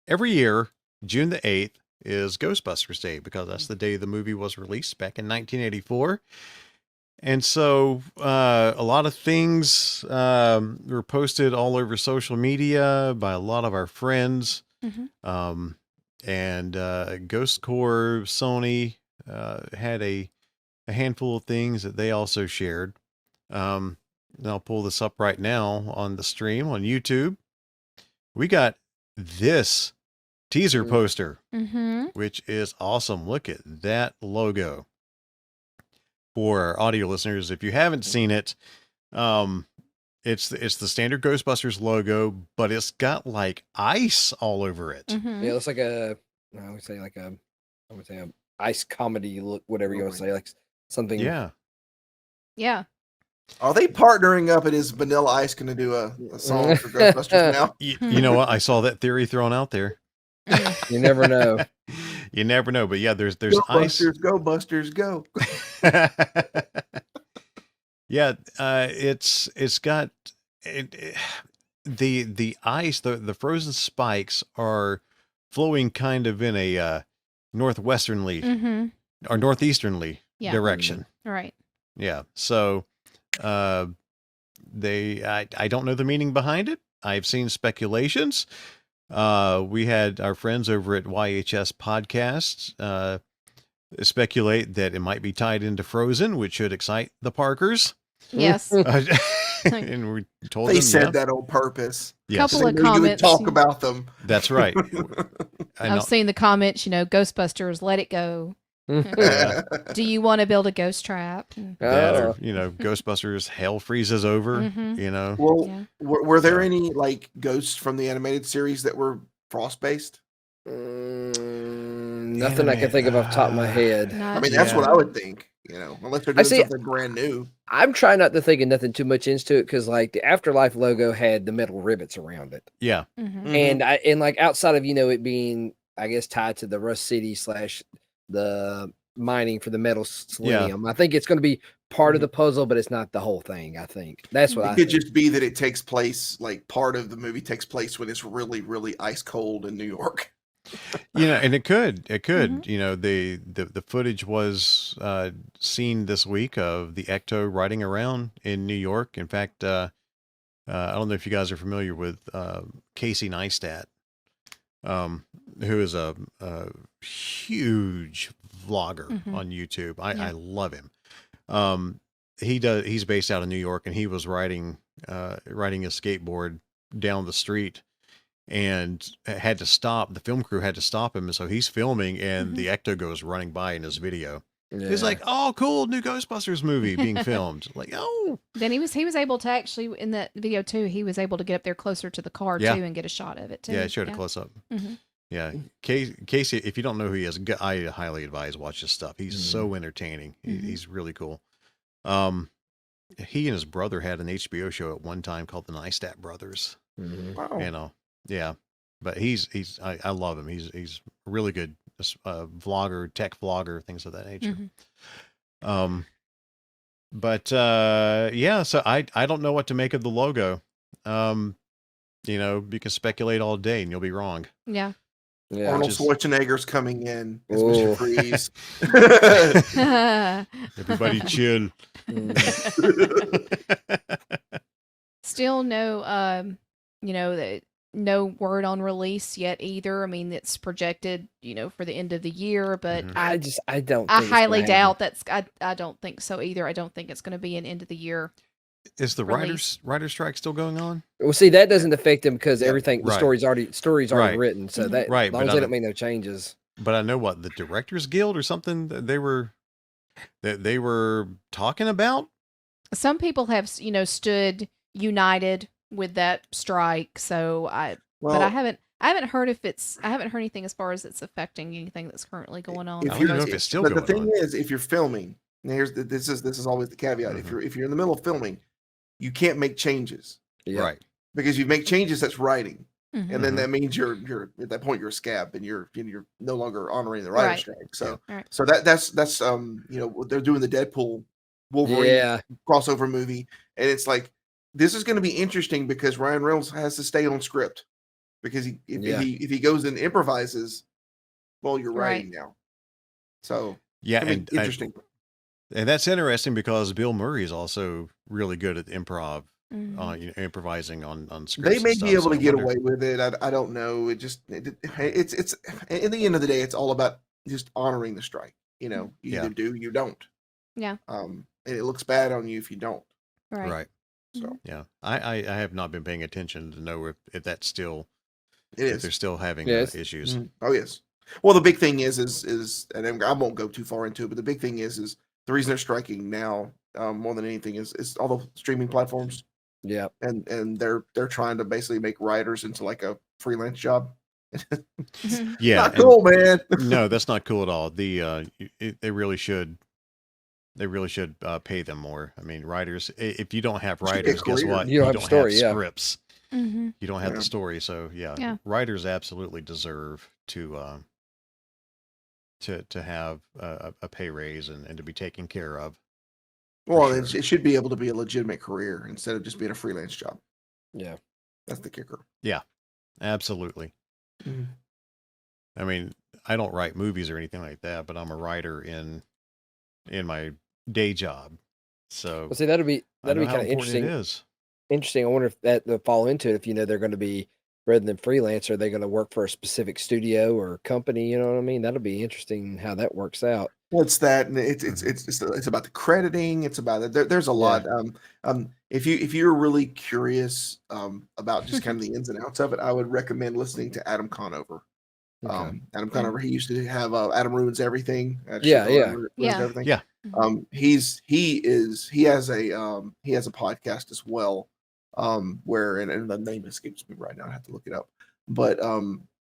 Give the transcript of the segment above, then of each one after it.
Every year, June the 8th is Ghostbusters Day because that's the day the movie was released back in 1984. And so a lot of things were posted all over social media by a lot of our friends. And Ghost Corps, Sony had a handful of things that they also shared. And I'll pull this up right now on the stream on YouTube. We got this teaser poster, which is awesome. Look at that logo. For our audio listeners, if you haven't seen it, it's the standard Ghostbusters logo, but it's got like ice all over it. Yeah, it looks like I would say a ice comedy look, whatever you want to say, like something. Yeah. Are they partnering up, and is Vanilla Ice going to do a song for Ghostbusters now? You know what? I saw that theory thrown out there. You never know. You never know, but yeah, there's Go ice. Busters, go Busters, go. Yeah, it's got the ice, the frozen spikes are flowing kind of in a northwesternly or northeasternly direction. Right. Yeah. So I don't know the meaning behind it. I've seen speculations. We had our friends over at YHS Podcasts speculate that it might be tied into Frozen, which should excite the Parkers. Yes. And we told They them said that on purpose. Yes. Couple of You would comments. talk about them. That's right. I've seen the comments, Ghostbusters, let it go. Do you want to build a ghost trap? That or, Ghostbusters, hell freezes over, Well, were there any like ghosts from the animated series that were frost based? Nothing I can think of off the top of my head. I mean, that's what I would think. Unless they're doing something brand new. I'm trying not to think of nothing too much into it because, like, the Afterlife logo had the metal rivets around it. Yeah, and like outside of it being, I guess, tied to the Rust City / the mining for the metal selenium. I think it's going to be part of the puzzle, but it's not the whole thing. I think that's what it could just be that it takes place, like part of the movie takes place when it's really, really ice cold in New York. And it could, the footage was seen this week of the Ecto riding around in New York. In fact, I don't know if you guys are familiar with Casey Neistat, who is a huge vlogger on YouTube. I love him. He's based out of New York, and he was riding a skateboard down the street and had to stop. The film crew had to stop him, and so he's filming, and the Ecto goes running by in his video. Yeah. He's like, "Oh, cool, new Ghostbusters movie being filmed." Like, oh. Then he was able to actually, in that video too, he was able to get up there closer to the car too and get a shot of it too. Yeah, it showed a close up. Yeah, Casey, if you don't know who he is, I highly advise watch his stuff. He's so entertaining. He's really cool. He and his brother had an HBO show at one time called the Neistat Brothers. Wow. Yeah, but I love him. He's really good vlogger, tech vlogger, things of that nature. So I don't know what to make of the logo. You can speculate all day and you'll be wrong. Yeah. Arnold Schwarzenegger's coming in as Mr. Freeze. Everybody chill. Still no word on release yet either. I mean, it's projected, for the end of the year, but I don't. I highly doubt that's. I don't think so either. I don't think it's going to be an end of the year. Is the writer's strike still going on? Well, see, that doesn't affect them because everything the story's already written. So that right, as long as they don't make no changes. But I know what the Directors Guild or something that they were talking about. Some people have stood united with that strike. So but I haven't heard anything as far as it's affecting anything that's currently going on. I don't know if it's still going on. But the thing is, if you're filming, this is always the caveat. If you're in the middle of filming, you can't make changes. Yeah. Right. Because you make changes, that's writing. And then that means you're at that point you're a scab and you're no longer honoring the writer's strike. So so that's they're doing the Deadpool Wolverine crossover movie, and it's like this is going to be interesting because Ryan Reynolds has to stay on script because if he goes and improvises, well, you're writing now. So yeah, and interesting. And that's interesting because Bill Murray is also really good at improv, improvising on scripts. They may be able to get away with it. I don't know. It's in the end of the day, it's all about just honoring the strike. You either do, you don't. Yeah. And it looks bad on you if you don't. Right. So yeah, I have not been paying attention to know if that's still if they're still having issues. Oh yes. Well, the big thing is and I won't go too far into it, but the big thing is the reason they're striking now more than anything is all the streaming platforms. Yeah, and they're trying to basically make writers into like a freelance job. Yeah, not cool, man. No, that's not cool at all. They really should. They really should pay them more. I mean, writers. If you don't have writers, guess what? You don't have story, scripts. Mm-hmm. You don't have the story. So yeah, writers absolutely deserve to have a pay raise and to be taken care of. Well, it should be able to be a legitimate career instead of just being a freelance job. Yeah, that's the kicker. Yeah, absolutely. Mm-hmm. I mean, I don't write movies or anything like that, but I'm a writer in my day job. So see, that'd be kind of interesting. It is interesting. I wonder if that they'll fall into it. If they're going to be rather than freelance, are they going to work for a specific studio or company? You know what I mean? That'll be interesting how that works out. Well, it's that, and it's about the crediting. It's about there's a lot. If you're really curious about just kind of the ins and outs of it, I would recommend listening to Adam Conover. Okay. Adam Conover, he used to have Adam Ruins Everything. Everything. He has a podcast as well. Where and the name escapes me right now. I have to look it up. But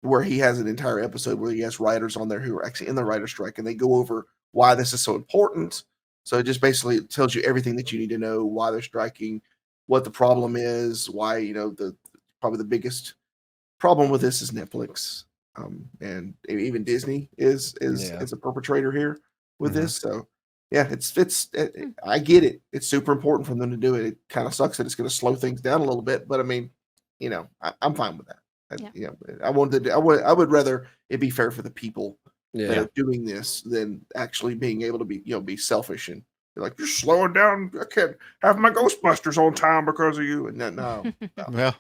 where he has an entire episode where he has writers on there who are actually in the writer's strike, and they go over why this is so important. So it just basically tells you everything that you need to know, why they're striking, what the problem is, why probably the biggest problem with this is Netflix, and even Disney is a perpetrator here with this. So yeah, I get it. It's super important for them to do it. It kind of sucks that it's going to slow things down a little bit, but I mean, I'm fine with that. I would rather it be fair for the people that are doing this than actually being able to be selfish and be like, you're slowing down. I can't have my Ghostbusters on time because of you. And no. Well,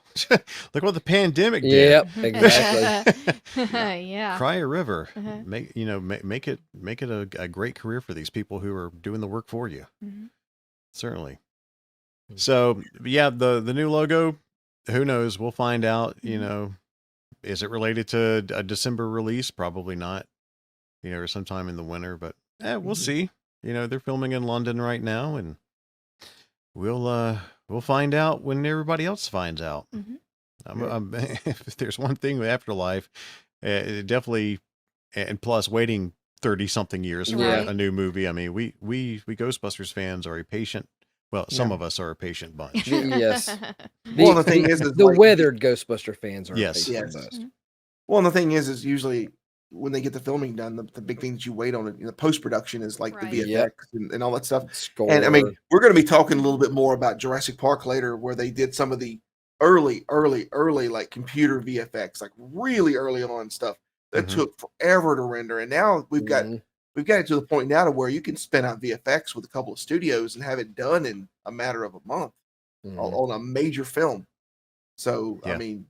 look what the pandemic did. Yep, exactly. Yeah. Cry a river. Make it a great career for these people who are doing the work for you. Certainly. So yeah, the new logo, who knows? We'll find out. Is it related to a December release? Probably not. Or sometime in the winter, but we'll see. They're filming in London right now, and we'll find out when everybody else finds out. If there's one thing with Afterlife, it definitely, and plus waiting 30 something years for a new movie. I mean, we Ghostbusters fans are a patient. Well, some of us are a patient bunch. Yes. Well, the thing is the weathered Ghostbuster fans are patient bunch. Well, and the thing is usually when they get the filming done, the big thing that you wait on in post-production is like the VFX and all that stuff. Score. And I mean, we're going to be talking a little bit more about Jurassic Park later, where they did some of the early like computer VFX, like really early on stuff that took forever to render. And now we've got it to the point now to where you can spin out VFX with a couple of studios and have it done in a matter of a month on a major film. So I mean,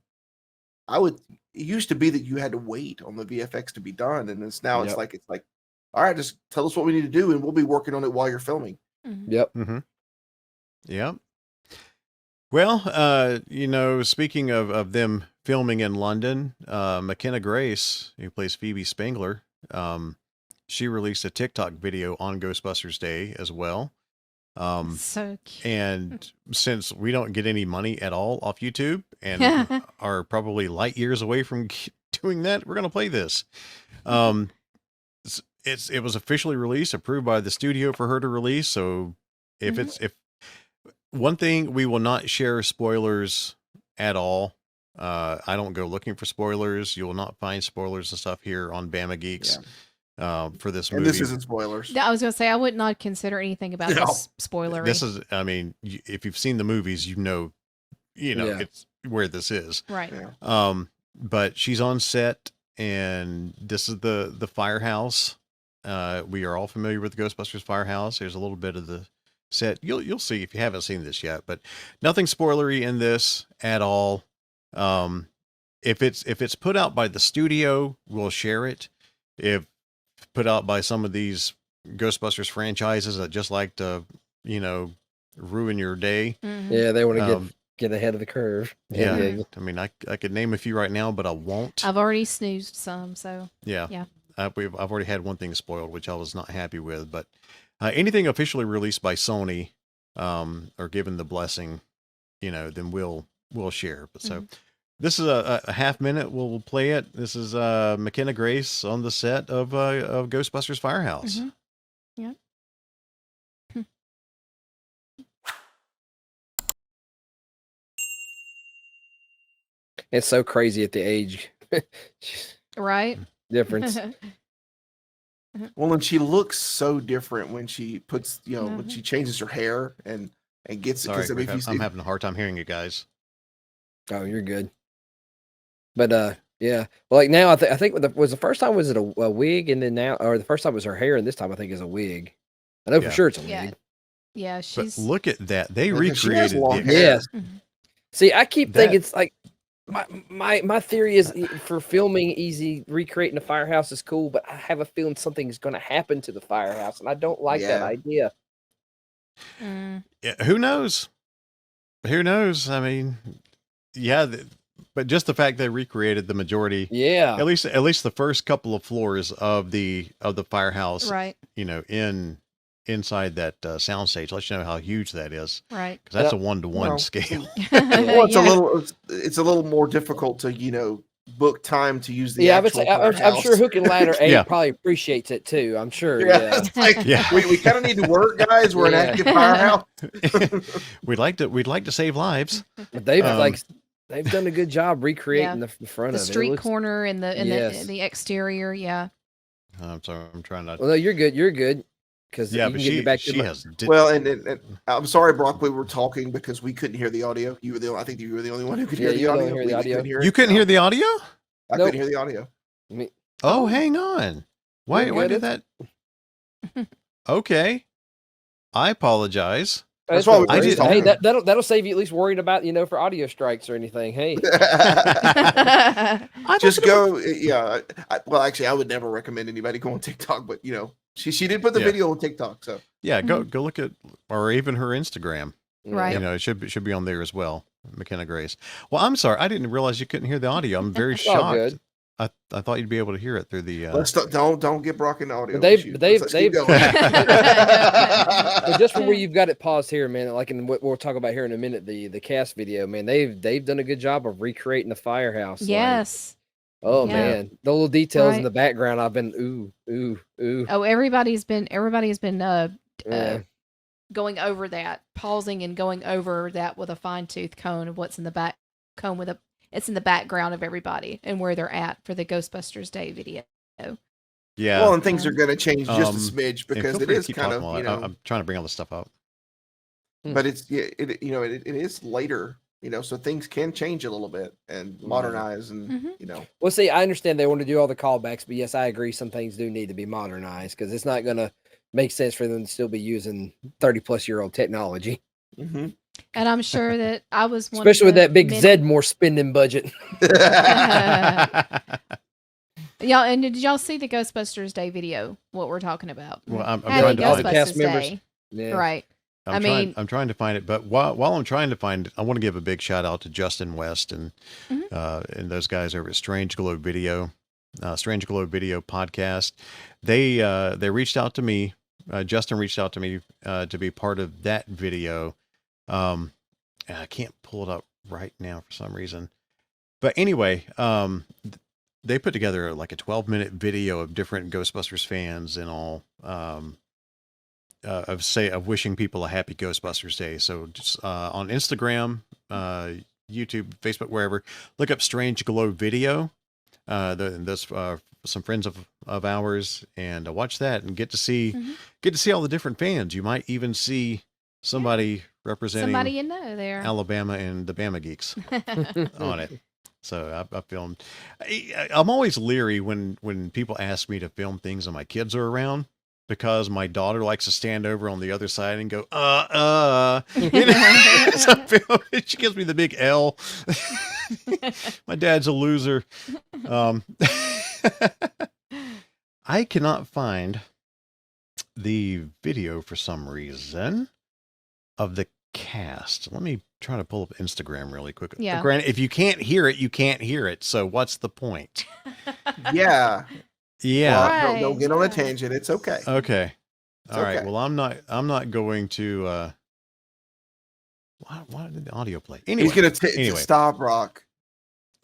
it used to be that you had to wait on the VFX to be done, and it's like, all right, just tell us what we need to do, and we'll be working on it while you're filming. Yep. Yep. Well, speaking of them filming in London, McKenna Grace, who plays Phoebe Spengler, she released a TikTok video on Ghostbusters Day as well. So cute. And since we don't get any money at all off YouTube and are probably light years away from doing that, we're going to play this. It was officially released, approved by the studio for her to release. So if one thing, we will not share spoilers at all. I don't go looking for spoilers. You will not find spoilers and stuff here on Bama Geeks. for this And movie. this isn't spoilers. I was gonna say I would not consider anything about No. this spoilery. This is, I mean, if you've seen the movies, you know, Yeah. it's where this is. right. Yeah. But she's on set, and this is the firehouse. We are all familiar with the Ghostbusters firehouse. There's a little bit of the set. You'll see if you haven't seen this yet, but nothing spoilery in this at all. If it's put out by the studio, we'll share it. If put out by some of these Ghostbusters franchises that just like to, ruin your day. Mhm. Yeah, they want to Um, get ahead of the curve. Yeah. Yeah. I mean, I could name a few right now, but I won't. I've already snoozed some, so Yeah. Yeah. I've already had one thing spoiled, which I was not happy with. But anything officially released by Sony, or given the blessing, then we'll share. But so this is a half minute. We'll play it. This is McKenna Grace on the set of Ghostbusters Firehouse. Mhm. Yep. It's so crazy at the age right. difference. Well, and she looks so different when she puts, when Mhm. she changes her hair and gets it. Sorry, Because if you I'm having a hard time hearing you guys. Oh, you're good. But yeah. Well, like now, I think was the first time was it a wig, and then now, or the first time was her hair, and this time I think is a wig. I know Yeah. for sure it's a Yeah. wig. Yeah, But she's look at that. They Because she has recreated long the hair. Yes. Mhm. See, I keep thinking That- it's like my theory is for filming easy, recreating the firehouse is cool, but I have a feeling something's going to happen to the firehouse, and I don't like that Yeah. idea. Mm. Yeah, who knows? Who knows? I mean, yeah, but just the fact they recreated the majority, Yeah. at least the first couple of floors of the firehouse, right, inside that soundstage, lets you know how huge that is, right. because that's a Yeah. 1-to-1 Well, scale. Well, it's Yeah. it's a little more difficult to book time to use the Yeah, I would actual say I'm firehouse. sure Hook and Ladder 8 Yeah. probably appreciates it too. I'm sure. Yeah, Yeah. it's like, Yeah. we kind of need to work, guys. We're an Yeah. active firehouse. we'd like to save lives. But they've Um, they've done a good job recreating the front The of it. It street looks- corner and the Yes. the exterior, yeah. I'm sorry, I'm trying not. Well, no, you're good. You're good. Because Yeah, you but can get back to she my- has. Well, and I'm sorry, Brock. We were talking because we couldn't hear the audio. I think you were the only one who could hear Yeah, the you were the audio. only one who We heard the couldn't audio. hear You it. couldn't hear the audio? I Nope. couldn't hear the audio. Oh, hang on. Why You're why good. did that? Okay, I apologize. That's no why we were worries. just Hey, talking. that'll save you at least worrying about for audio strikes or anything. Hey, I Just thought it go. Yeah. Well, actually, I would never recommend anybody go on TikTok, but she did put the Yeah. video on TikTok. So Yeah, go look at, or even her Instagram. Right. It should be on there as well. McKenna Grace. Well, I'm sorry, I didn't realize you couldn't hear the audio. I'm very It's all shocked. good. I thought you'd be able to hear it through the. let's don't get Brock in the audio. But they've- issues. they've- Let's keep they've- going. But just for where you've got it paused here, man, like in what we'll talk about here in a minute, the cast video, man, they've done a good job of recreating the firehouse. like, Yes. oh Yeah. man, the little details in Right. the background, I've been ooh. Oh, everybody's been Yeah. going over that, pausing and going over that with a fine tooth comb of what's in the back comb with it's in the background of everybody and where they're at for the Ghostbusters Day video. Yeah. Well, and things are going to change just a Um, smidge and because feel it free to is keep kind talking of while I'm trying to bring all this stuff up. but it's it is later, so things can change a little bit and modernize and Mhm. Well, see, I understand they want to do all the callbacks, but yes, I agree. Some things do need to be modernized because it's not going to make sense for them to still be using 30-plus-year-old technology, Mhm. And I'm sure that I was one especially of with the that big many- Zedmore spending budget. Y'all, and did y'all see the Ghostbusters Day video? What we're talking about? Well, I'm Happy trying to all the find it. cast Ghostbusters members. Day. Yeah. Right. I'm trying to find it, but while I'm trying to find it, I want to give a big shout out to Justin West and those guys over at Strange Glow Video podcast. They reached out to me. Justin reached out to me to be part of that video. And I can't pull it up right now for some reason. But anyway, they put together like a 12-minute video of different Ghostbusters fans and all. Of wishing people a happy Ghostbusters Day. So just on Instagram, YouTube, Facebook, wherever, look up Strange Glow Video. This some friends of ours and watch that and get to see all the different fans. You might even see somebody representing somebody you know there. Alabama and the Bama Geeks on it. So I filmed. I'm always leery when people ask me to film things and my kids are around, because my daughter likes to stand over on the other side and go, you know, so she gives me the big L. My dad's a loser. I cannot find the video for some reason of the cast. Let me try to pull up Instagram really quick. Yeah. Granted, if you can't hear it, you can't hear it. So what's the point? Yeah. Yeah. Well, don't get on a Right. tangent. It's okay. Okay. It's All right. okay. Well, I'm not going to. Why did the audio play? Anyway, He's gonna anyway. stop, Rock.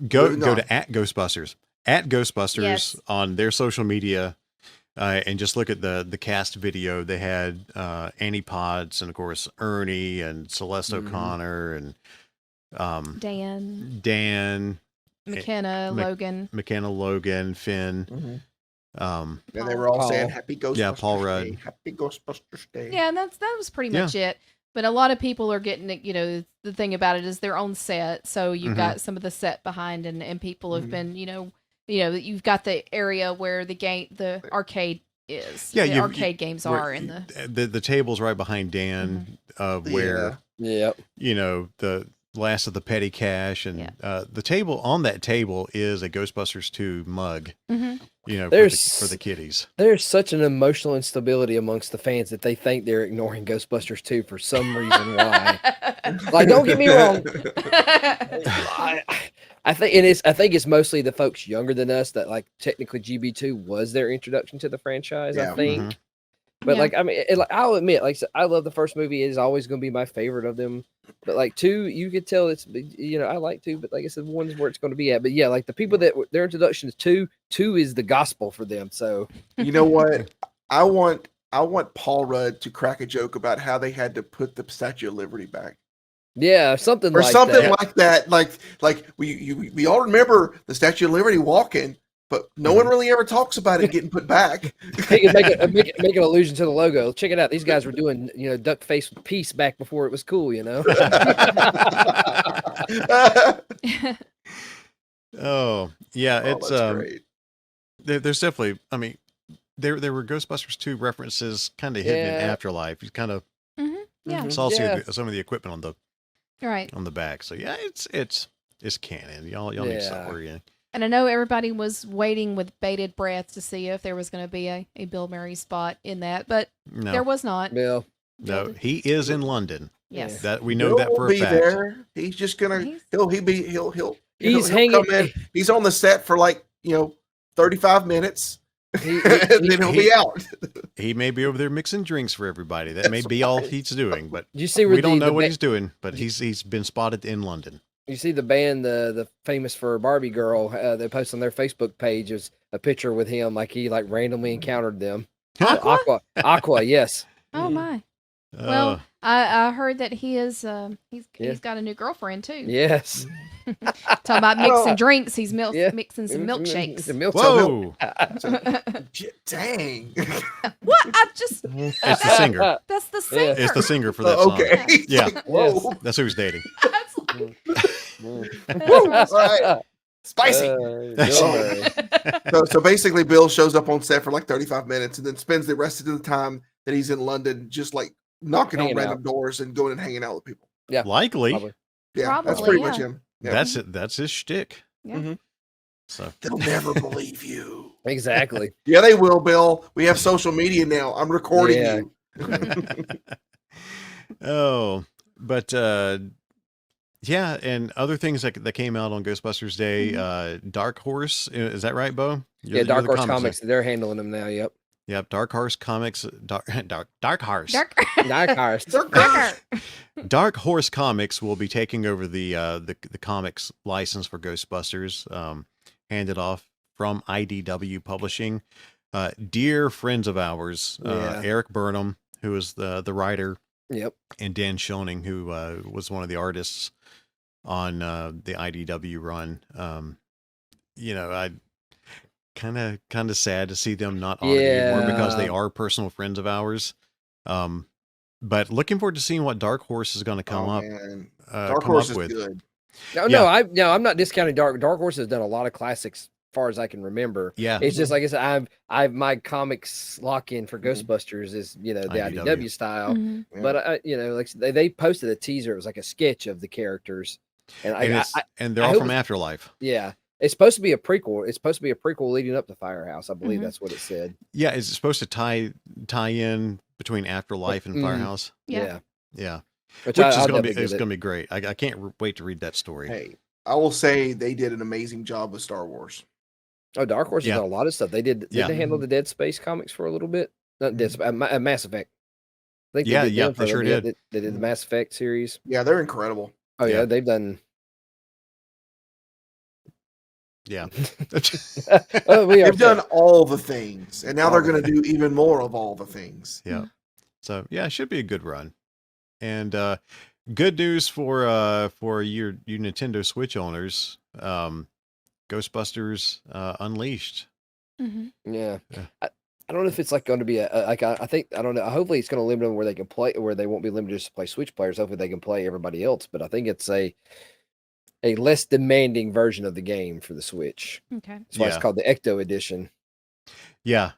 go moving on. to @Ghostbusters Yes. on their social media, and just look at the cast video. They had Annie Potts and of course Ernie and Celeste Mhm. O'Connor and Dan, Eh, McKenna, Logan. McKenna, Logan, Finn. Mhm. Um, And they were all Paul. saying Happy Ghostbusters Yeah, Paul Day. Rudd. Happy Ghostbusters Day. Yeah, and that was pretty much it. But a lot of people are getting it, you know, the thing about it is they're on set. So you've Mhm. got some of the set behind and people have Mhm. been, you know, you've got the area where the arcade is. Yeah, the you- arcade games where- are in the table's right behind Dan, where Yep. you know the last of the petty cash, and the table on that table is a Ghostbusters 2 mug. Mhm. You know, There's- for the kiddies. There's such an emotional instability amongst the fans that they think they're ignoring Ghostbusters 2 for some reason why. Like, don't get me wrong. I think it's mostly the folks younger than us that like technically GB2 was their introduction to the franchise. Yeah. I think, Mhm. but Yeah. like I mean, I'll admit, like I love the first movie. It is always going to be my favorite of them. But like 2, you could tell it's I like 2, but like I said, 1 is where it's going to be at. But yeah, like the people that their introduction to 2 is the gospel for them. So You know what? I want Paul Rudd to crack a joke about how they had to put the Statue of Liberty back. yeah, something Or like something that. like that. Like we all remember the Statue of Liberty walking, but no one really ever talks about it getting put back. He can make an allusion to the logo. Check it out. These guys were doing, duck face with peace back before it was cool, Oh yeah, it's that's great. there's definitely. I mean, there were Ghostbusters 2 references kind of hidden in Yeah. Afterlife. You kind of Yeah. Mhm. saw Yeah. some of the equipment Right. on the back. So yeah, it's canon. Y'all need to stop Yeah. worrying. And I know everybody was waiting with bated breath to see if there was going to be a Bill Murray spot in that, but No, there was not. Bill. no, he is in London. Yes. That we know Bill that will for a be fact. there. He's just gonna He's- he'll He's he'll hanging. come in. He's on the set for 35 minutes. He- and then he'll be out. He may be over there mixing drinks for everybody. That may That's be all right. he's doing, but you see where we don't know the what ba- he's doing. But he's been spotted in London. You see the band, the famous for Barbie girl. They post on their Facebook page is a picture with him, like he like randomly encountered them. Aqua? Aqua, yes. Oh my. Well, I heard that he is he's Yeah. got a new girlfriend too. Yes. Talking about mixing Well, drinks, he's Yeah. mixing some milkshakes. The milk- whoa, Dang. What? I just it's the singer. that's the singer. It's the singer for that song. Okay. It's Yeah. like, whoa. That's who he's dating. That's like- All right. Spicy. Bill Murray. So basically, Bill shows up on set for like 35 minutes and then spends the rest of the time that he's in London just like knocking Hanging on random doors and going and hanging out with people. Likely, Probably. Yeah, that's Probably, pretty yeah. much him. Yeah. that's it. That's his shtick. Yeah. Mhm. So They'll never believe you. Exactly. Yeah, they will, Bill. We have social media now. I'm recording Yeah. you. oh, but yeah, and other things that came out on Ghostbusters Day. Dark Horse, is that right, Bo? Yeah, Dark Horse Comics. They're handling them now. Yep. Yep, Dark Horse Comics. Dark Horse. Dark Horse. Darker. Dark Horse Comics will be taking over the comics license for Ghostbusters, handed off from IDW Publishing. Dear friends of ours, Yeah. Eric Burnham, who is the writer, Yep. and Dan Schoening, who was one of the artists on the IDW run. kind of sad to see them not on it anymore because they Yeah. are personal friends of ours. But looking forward to seeing what Dark Horse is going to come up Man. Dark come Horse up is with. good. No, I'm not discounting Dark Horse has done a lot of classics as far as I can remember. Yeah. It's just like I said, I've my comics lock in for Ghostbusters is the IDW. IDW style. Mhm. Yeah. But like they posted a teaser. It was like a sketch of the characters, and And they're I all hope from it's- Afterlife. yeah, it's supposed to be a prequel. It's supposed to be a prequel leading up to Firehouse. I believe Mhm. that's what it said. Yeah, is it supposed to tie in between Afterlife and Mhm. Firehouse? Yeah. Yeah. Which Which I'll is going to definitely be it's get it. going to be great. I can't wait to read that story. Hey, I will say they did an amazing job with Star Wars. Oh, Dark Horse has Yeah. done a lot of stuff. They did. Yeah. Did they handle the Dead Space comics for a little bit? Not Dead Space, Mass Effect. I think Yeah, they did them for they a sure little did. bit. They did the Mass Effect series. Yeah, they're incredible. Oh yeah, Yeah. they've done. Yeah. Oh, we are They've done all the things, and now they're going to do even more of all the things. Yeah. So yeah, it should be a good run. And good news for you Nintendo Switch owners. Ghostbusters Unleashed. Mhm. Yeah. Yeah. I don't know if it's like going to be I think I don't know. Hopefully it's going to limit them where they can play where they won't be limited just to play Switch players. Hopefully they can play everybody else. But I think it's a less demanding version of the game for the Switch. Okay. That's why Yeah. it's called the Ecto Edition. Yeah.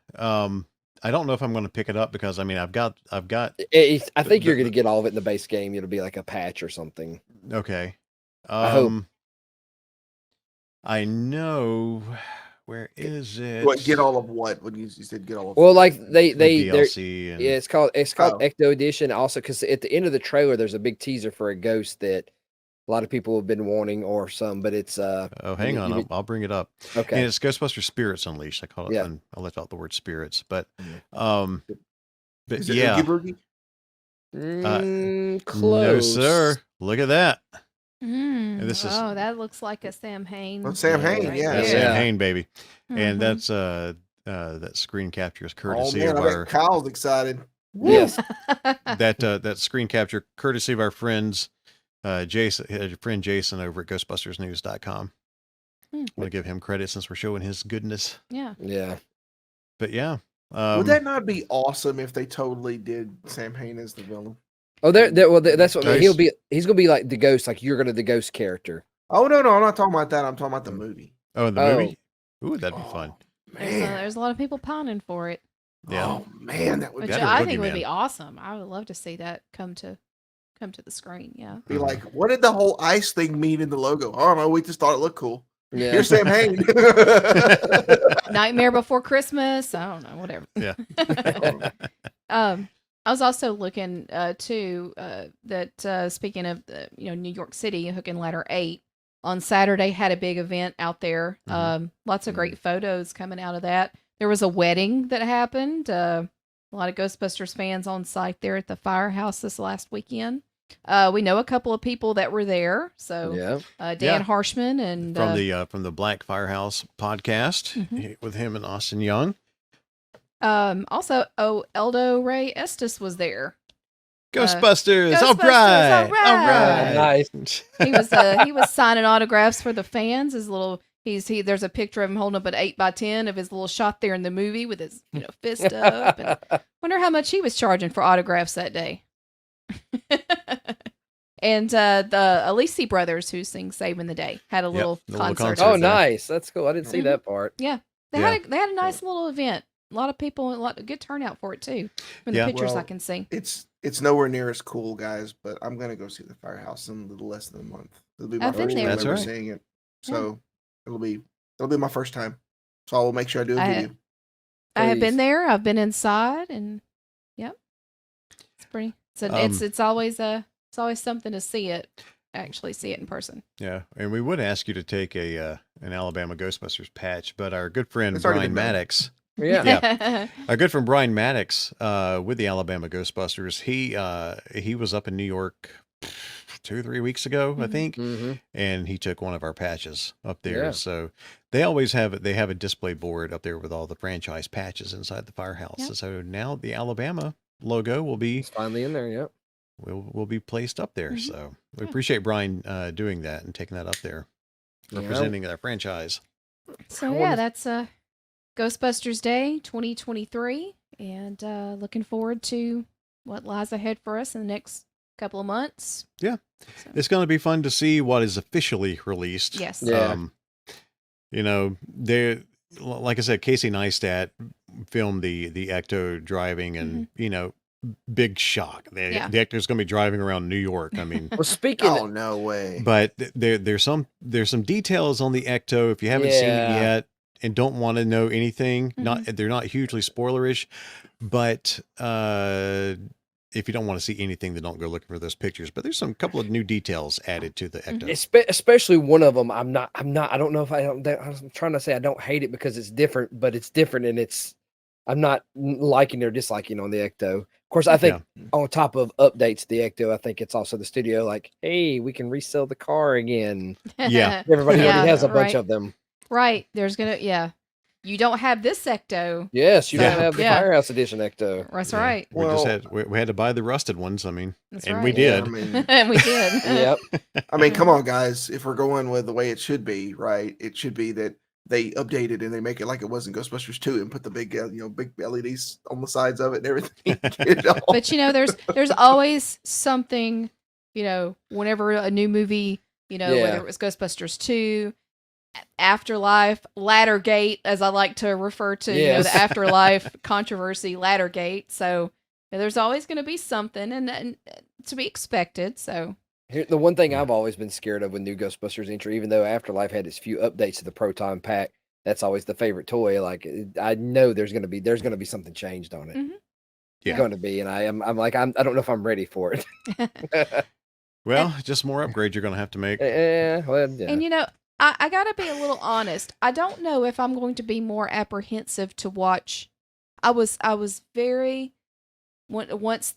I don't know if I'm going to pick it up because I mean I've got I think you're the- going to get all of it in the base game. It'll be like a patch or something. okay. I hope. I know where is it? What, get all of what? When you said get all of Well, like The they're DLC and yeah, it's called Oh. Ecto Edition. Also, because at the end of the trailer, there's a big teaser for a ghost that a lot of people have been wanting, or some. But it's oh, hang you- on, you- I'll bring it up. okay. And it's Ghostbusters Spirits Unleashed. I call it. Yeah. I left out the word spirits, but Mhm. but Is it yeah, Oogie Boogie? no Close. sir. Look at that. Mm. this is- Oh, that looks like a Sam Hain. Oh, Sam thing Hain, right yeah. That's there. Sam Yeah. Hain, baby. And Mhm. that's that screen capture is Oh courtesy man, of I our bet Kyle's excited. Yes. that screen capture courtesy of our friends friend Jason over at ghostbustersnews.com. Hmm. I want to give him credit since we're showing his goodness. Yeah. Yeah. But yeah. Would that not be awesome if they totally did Sam Hain as the villain? Oh, that's what I mean. Nice. He's gonna be like the ghost, like you're gonna the ghost character. Oh no, I'm not talking about that. I'm talking about the movie. Oh, the Oh. movie? Ooh, that'd be fun. Man. There's a lot of people pining for it, Yeah. Oh man, that would which That'd be I think would Boogeyman. be awesome. I would love to see that come to the screen. Yeah. be like, what did the whole ice thing mean in the logo? I don't know. We just thought it looked cool. Yeah. Here's Sam Hain. Nightmare Before Christmas. I don't know. Whatever. Yeah. I was also looking too that speaking of New York City, Hook and Ladder 8 on Saturday had a big event out there. Mhm. Lots of great photos coming out of that. There was a wedding that happened. A lot of Ghostbusters fans on site there at the firehouse this last weekend. We know a couple of people that were there. So Yeah. Dan Yeah. Harshman and From the Black Firehouse podcast Mhm. with him and Austin Young. also Eldo Ray Estes was there. Ghostbusters, all Ghostbusters, right. all right. Nice. He was signing autographs for the fans. His little there's a picture of him holding up an 8x10 of his little shot there in the movie with his fist up. And wonder how much he was charging for autographs that day. And the Alisi brothers who sing "Saving the Day" had a little the little concert. concert. Oh, there. nice. That's cool. I didn't see Mhm. that part. They had a nice little event. A lot of people, a lot of good turnout for it too. From the Yeah. pictures I Well, can see. It's nowhere near as cool, guys. But I'm gonna go see the Firehouse in a little less than a month. It'll be my I've been first there. time That's ever right. seeing it, so it'll be my first time. So I will make sure I do a I- video. I have been Please. there. I've been inside, and yep, it's pretty. It's always something to see it. Actually, see it in person. Yeah, and we would ask you to take an Alabama Ghostbusters patch, but our good friend It's already Brian been done. Maddox, Yeah. our good friend Brian Maddox, with the Alabama Ghostbusters, he was up in New York 2-3 weeks ago, I Mhm. think, Mm-hmm. and he took one of our patches up there. Yeah. So they always have a display board up there with all the franchise patches inside the firehouse. Yep. So now the Alabama logo will be It's finally in there. Yep. will be placed up there. Mhm. So we Yeah. appreciate Brian doing that and taking that up there, Yeah. representing our franchise. So I yeah, wanna- that's Ghostbusters Day 2023, and looking forward to what lies ahead for us in the next couple of months. Yeah. So, It's going to be fun to see what is officially released. yes. Yeah. You know, like I said, Casey Neistat filmed the Ecto driving, and you know, big shock. The Ecto's going to be driving around New York. I mean, Well, speaking Oh, no way. but there's some details on the Ecto if you haven't seen it Yeah. yet and don't want to know anything. Mhm. They're not hugely spoilerish, but if you don't want to see anything, then don't go looking for those pictures. But there's some couple of new details added to the Ecto. Especially one of them, I don't know if I'm trying to say I don't hate it because it's different, but it's different, and I'm not liking or disliking on the Ecto. Of course, I think on top of updates to the Ecto, I think it's also the studio like, hey, we can resell the car again. Yeah. Everybody Yeah, already has a bunch right. of them. Right. There's gonna you don't have this Ecto. Yes, you So, don't have the yeah. Firehouse Edition Ecto. That's Yeah. right. We just had to buy the rusted ones. I mean, That's and right. we did. I mean, And we did. Yep. I mean, come on, guys. If we're going with the way it should be, right? It should be that they update it and they make it like it was in Ghostbusters 2 and put the big, big LEDs on the sides of it and everything. Get it all. But there's always something, whenever a new movie, whether it was Ghostbusters 2, Afterlife, Laddergate, as I like to refer to, Yes. the Afterlife controversy, Laddergate. So there's always going to be something and to be expected. So The one thing I've always been scared of with new Ghostbusters entry, even though Afterlife had its few updates to the Proton Pack, that's always the favorite toy. Like I know there's gonna be something changed on it. Mhm. Yeah. Going to be, and I don't know if I'm ready for it. Well, just more upgrades you're going to have to make. Well, yeah. And I gotta be a little honest. I don't know if I'm going to be more apprehensive to watch. I was very once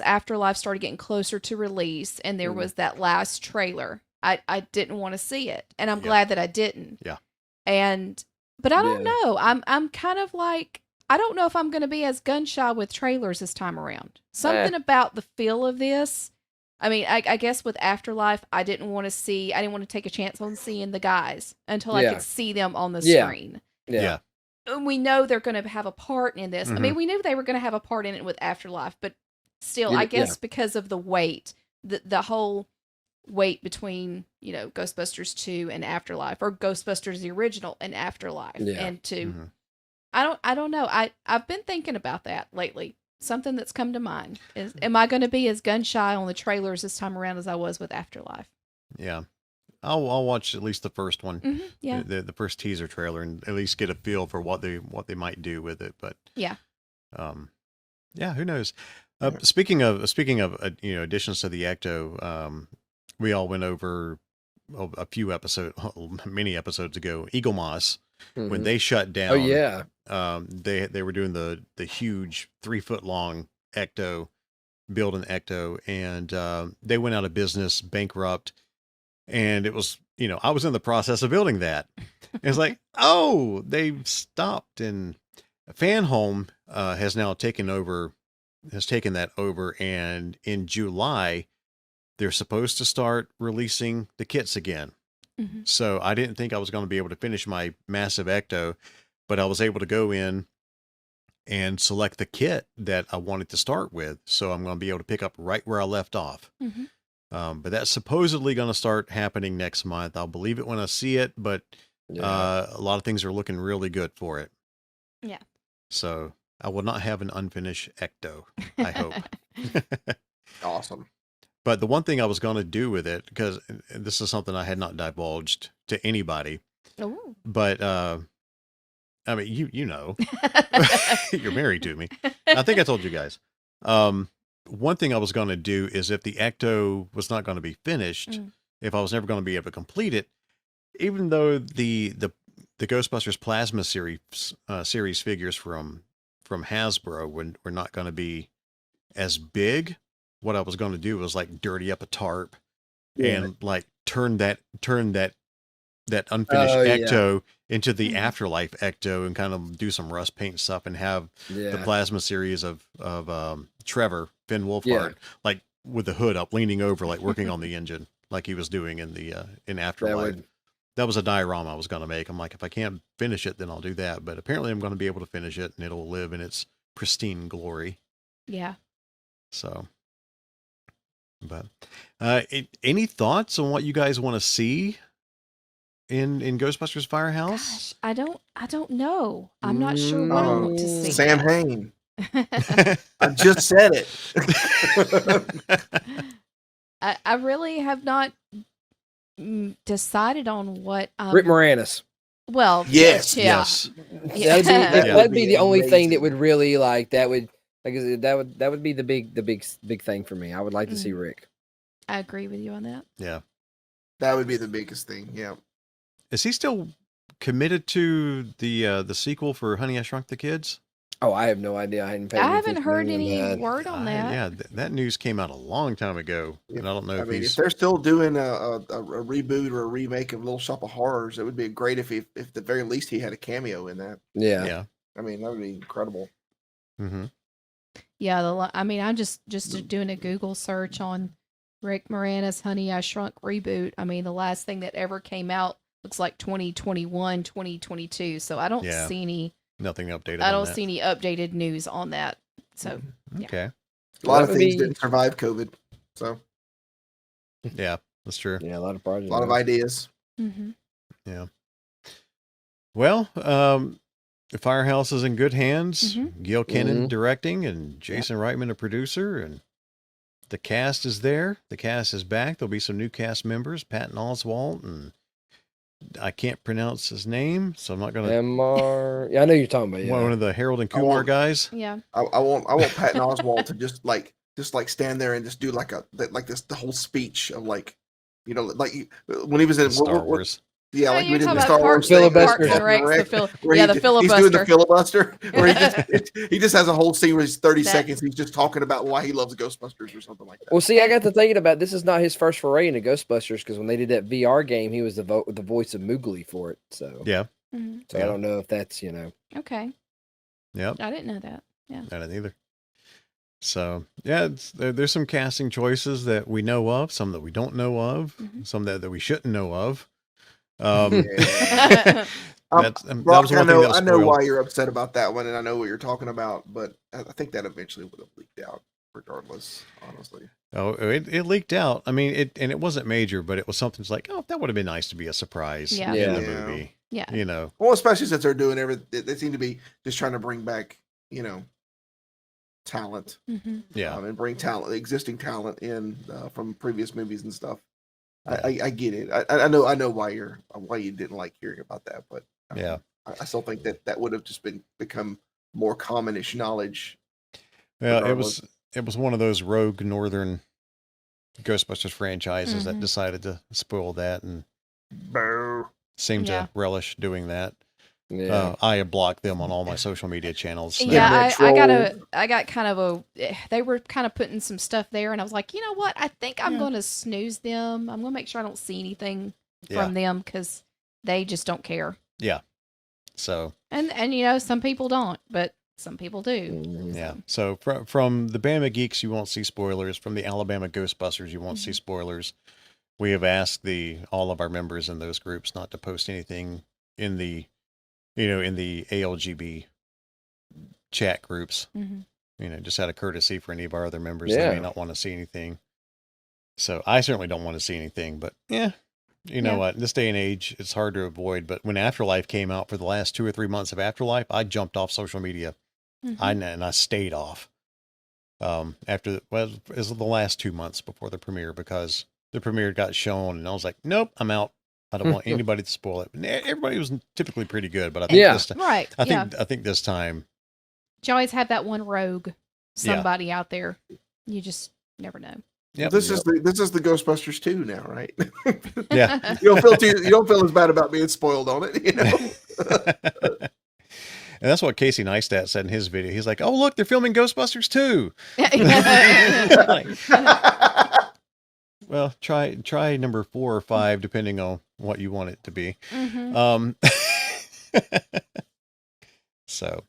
Afterlife started getting closer to release, and there was that last trailer. I didn't want to see it, and I'm glad that I didn't. Yeah. But I don't know. I'm kind of like, I don't know if I'm going to be as gun shy with trailers this time around. Something about the feel of this. I mean, I guess with Afterlife, I didn't want to take a chance on seeing the guys until I could see them on the screen. Yeah. And we know they're going to have a part in this. I mean, we knew they were going to have a part in it with Afterlife, but still, I guess because of the weight, the whole weight between, Ghostbusters 2 and Afterlife, or Ghostbusters the original and Afterlife. Yeah. And I don't know. I've been thinking about that lately. Something that's come to mind is, am I going to be as gun shy on the trailers this time around as I was with Afterlife? Yeah. I'll watch at least the first one. Yeah. The first teaser trailer, and at least get a feel for what they might do with it. But yeah. Who knows? Speaking of additions to the Ecto, we all went over many episodes ago, Eagle Moss, when they shut down. Oh yeah. They were doing the huge 3-foot long Ecto, building Ecto, and they went out of business, bankrupt. And it was, I was in the process of building that. It's like, oh, they've stopped, and Fan Home has now taken that over, and in July they're supposed to start releasing the kits again. So I didn't think I was going to be able to finish my massive Ecto, but I was able to go in and select the kit that I wanted to start with. So I'm going to be able to pick up right where I left off. But that's supposedly going to start happening next month. I'll believe it when I see it, but a lot of things are looking really good for it. Yeah. So I will not have an unfinished Ecto, I hope. Awesome. But the one thing I was going to do with it, because this is something I had not divulged to anybody, but I mean, you know, you're married to me. I think I told you guys. One thing I was going to do is, if the Ecto was not going to be finished, if I was never going to be able to complete it, even though the Ghostbusters Plasma series figures from Hasbro were not going to be as big, what I was going to do was like dirty up a tarp and like turn that unfinished Ecto into the Afterlife Ecto, and kind of do some rust paint stuff, and have the Plasma series of Trevor Finn Wolfhard, like with the hood up, leaning over, like working on the engine, like he was doing in Afterlife. that was a diorama I was going to make. I'm like, if I can't finish it, then I'll do that. But apparently I'm going to be able to finish it and it'll live in its pristine glory. Yeah. So, but any thoughts on what you guys want to see in Ghostbusters Firehouse? Gosh, I don't know. I'm not sure what I want to see. Sam yet. Hain. I just said it. I really have not decided on what. Rick Moranis. Well, Yes, yeah. Yes. That'd be, Yeah. that'd be the only thing that amazing. would really like that would like I said, that would be the big thing for me. I would like to see Rick. I agree with you on that. Yeah. That would be the biggest thing. Yeah. Is he still committed to the sequel for Honey, I Shrunk the Kids? Oh, I have no idea. I hadn't paid I any haven't attention heard to any that. word on that. Yeah, that news came out a long time ago, If- and I don't know I if mean, he's. if they're still doing a reboot or a remake of Little Shop of Horrors, it would be great if at the very least he had a cameo in that. Yeah. Yeah. I mean, that would be incredible. Mm-hmm. Yeah, I mean, I'm just doing a Google search on Rick Moranis' Honey, I Shrunk reboot. I mean, the last thing that ever came out looks like 2021, 2022. So I don't Yeah. see any. Nothing updated. I on don't that. see any updated news on that. So yeah. Okay. A lot That of would things be- didn't survive COVID, so Yeah, that's true. Yeah, a lot of projects. a lot of ideas. Mm-hmm. Yeah. Well, the Firehouse is in good hands. Mhm. Gil Kennan Mhm. directing and Jason Reitman a producer, and the cast is there. The cast is back. There'll be some new cast members, Patton Oswalt, and I can't pronounce his name, so I'm not going to. MR. Yeah, I know you're talking about. One Yeah. of the Harold and I Kumar won't- guys. Yeah. I want Patton Oswalt to just stand there and just do the whole speech of when he was in Star Wars. Yeah, Oh, like we you're did talking the about Star Parks, Wars thing, Filibuster. Parks and Recs, where the he's doing the filibuster. filibuster, where he just has a whole scene where he's 30 That- seconds. He's just talking about why he loves Ghostbusters or something like that. Well, see, I got to thinking about this is not his first foray into Ghostbusters because when they did that VR game, he was the voice of Moogly for it. So Yeah. Mhm. So I don't know if that's Okay. Yep. I didn't know that. Yeah. I didn't either. So yeah, there's some casting choices that we know of, some that we don't know of, Mhm. some that we shouldn't know of. Yeah. That Brock, was I one thing know, that was I know spoiled. why you're upset about that one, and I know what you're talking about, but I think that eventually would have leaked out, regardless. Honestly, Oh, it leaked out. I mean, it wasn't major, but it was something that's like, oh, that would have been nice to be a surprise Yeah. in the Yeah. movie. Yeah. You know, well, especially since they're doing everything, they seem to be just trying to bring back, talent, Mm-hmm. yeah, and bring existing talent in from previous movies and stuff. I get it. I know why you didn't like hearing about that, but yeah. I still think that would have just become more commonish knowledge. Well, regardless. it was one of those rogue northern Ghostbusters franchises that Mhm. decided to spoil that and Boo. seemed Yeah. to relish doing that. Yeah. I have blocked them on all my social media channels. Yeah, Internet I got kind of they were kind of putting some stuff there, and I was like, you know what? I think I'm Yeah. going to snooze them. I'm going to make sure I don't see anything Yeah. from them because they just don't care. So And some people don't, but some people do. Mhm. yeah. So from the Bama Geeks, you won't see spoilers. From the Alabama Ghostbusters, you won't see spoilers. We have asked all of our members in those groups not to post anything in the ALGB chat groups. Mm-hmm. Just out of courtesy for any of our other members that Yeah. may not want to see anything. So I certainly don't want to see anything, but yeah. You know Yeah. what? In this day and age, it's hard to avoid. But when Afterlife came out for the last 2 or 3 months of Afterlife, I jumped off social media. Mhm. I stayed off. It was the last 2 months before the premiere because the premiere got shown, and I was like, nope, I'm out. I don't want anybody to spoil it. And everybody was typically pretty good, but I think Yeah. this time, Right. Yeah. I think this time, You always have that one rogue, Yeah. somebody out there. You just never know. yep. This is the Ghostbusters 2 now, right? Yeah. you don't feel as bad about being spoiled on it, And that's what Casey Neistat said in his video. He's like, "Oh, look, they're filming Ghostbusters 2." Well, try number 4 or 5, depending on what you want it to be. Mhm. So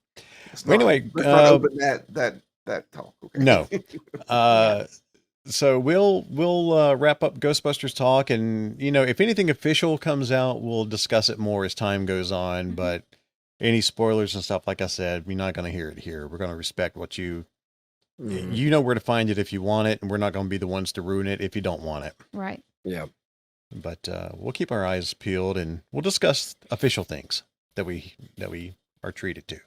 Let's Well, anyway, let's not open that talk. Okay. No. So we'll wrap up Ghostbusters talk, and if anything official comes out, we'll discuss it more as time goes on. But any spoilers and stuff, like I said, we're not going to hear it here. We're going to respect what you know where to find it if you want it, and we're not going to be the ones to ruin it if you don't want it. Right. Yeah. But we'll keep our eyes peeled, and we'll discuss official things that we are treated to.